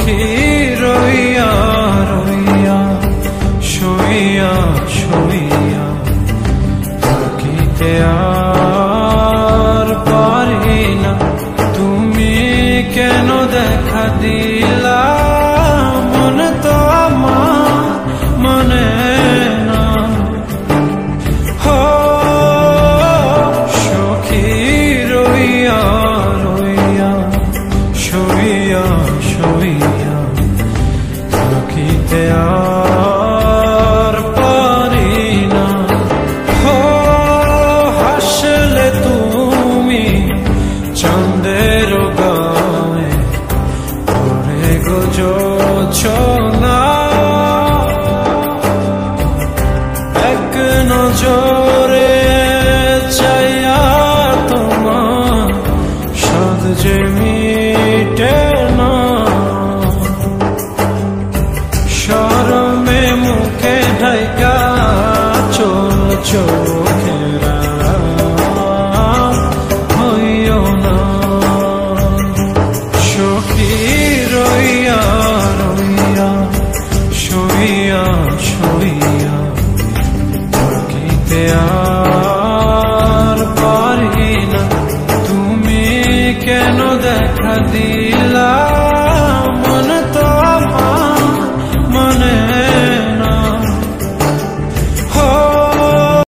সখী রইয়া রইয়া শুইয়া শুইয়া থাকিতে আর পারি না, তুমি কেন দেখা দিলা, মনে তো আমার মানে না। হো সখী রইয়া রইয়া শুইয়া শুইয়া থাকিতে আর পারি না। হো হাসলে তুমি চাঁদের গায়ে পড়ে গো জোছনা, এক নজরে চাইয়া তোমার সাদ যে মিটে না। শরমে মুখে ঢাকা চোল চোখেরা হইও না। সখী রইয়া রইয়া শুইয়া শুইয়া থাকিতে আর পারি না, তুমি কেন দেখা দিলা।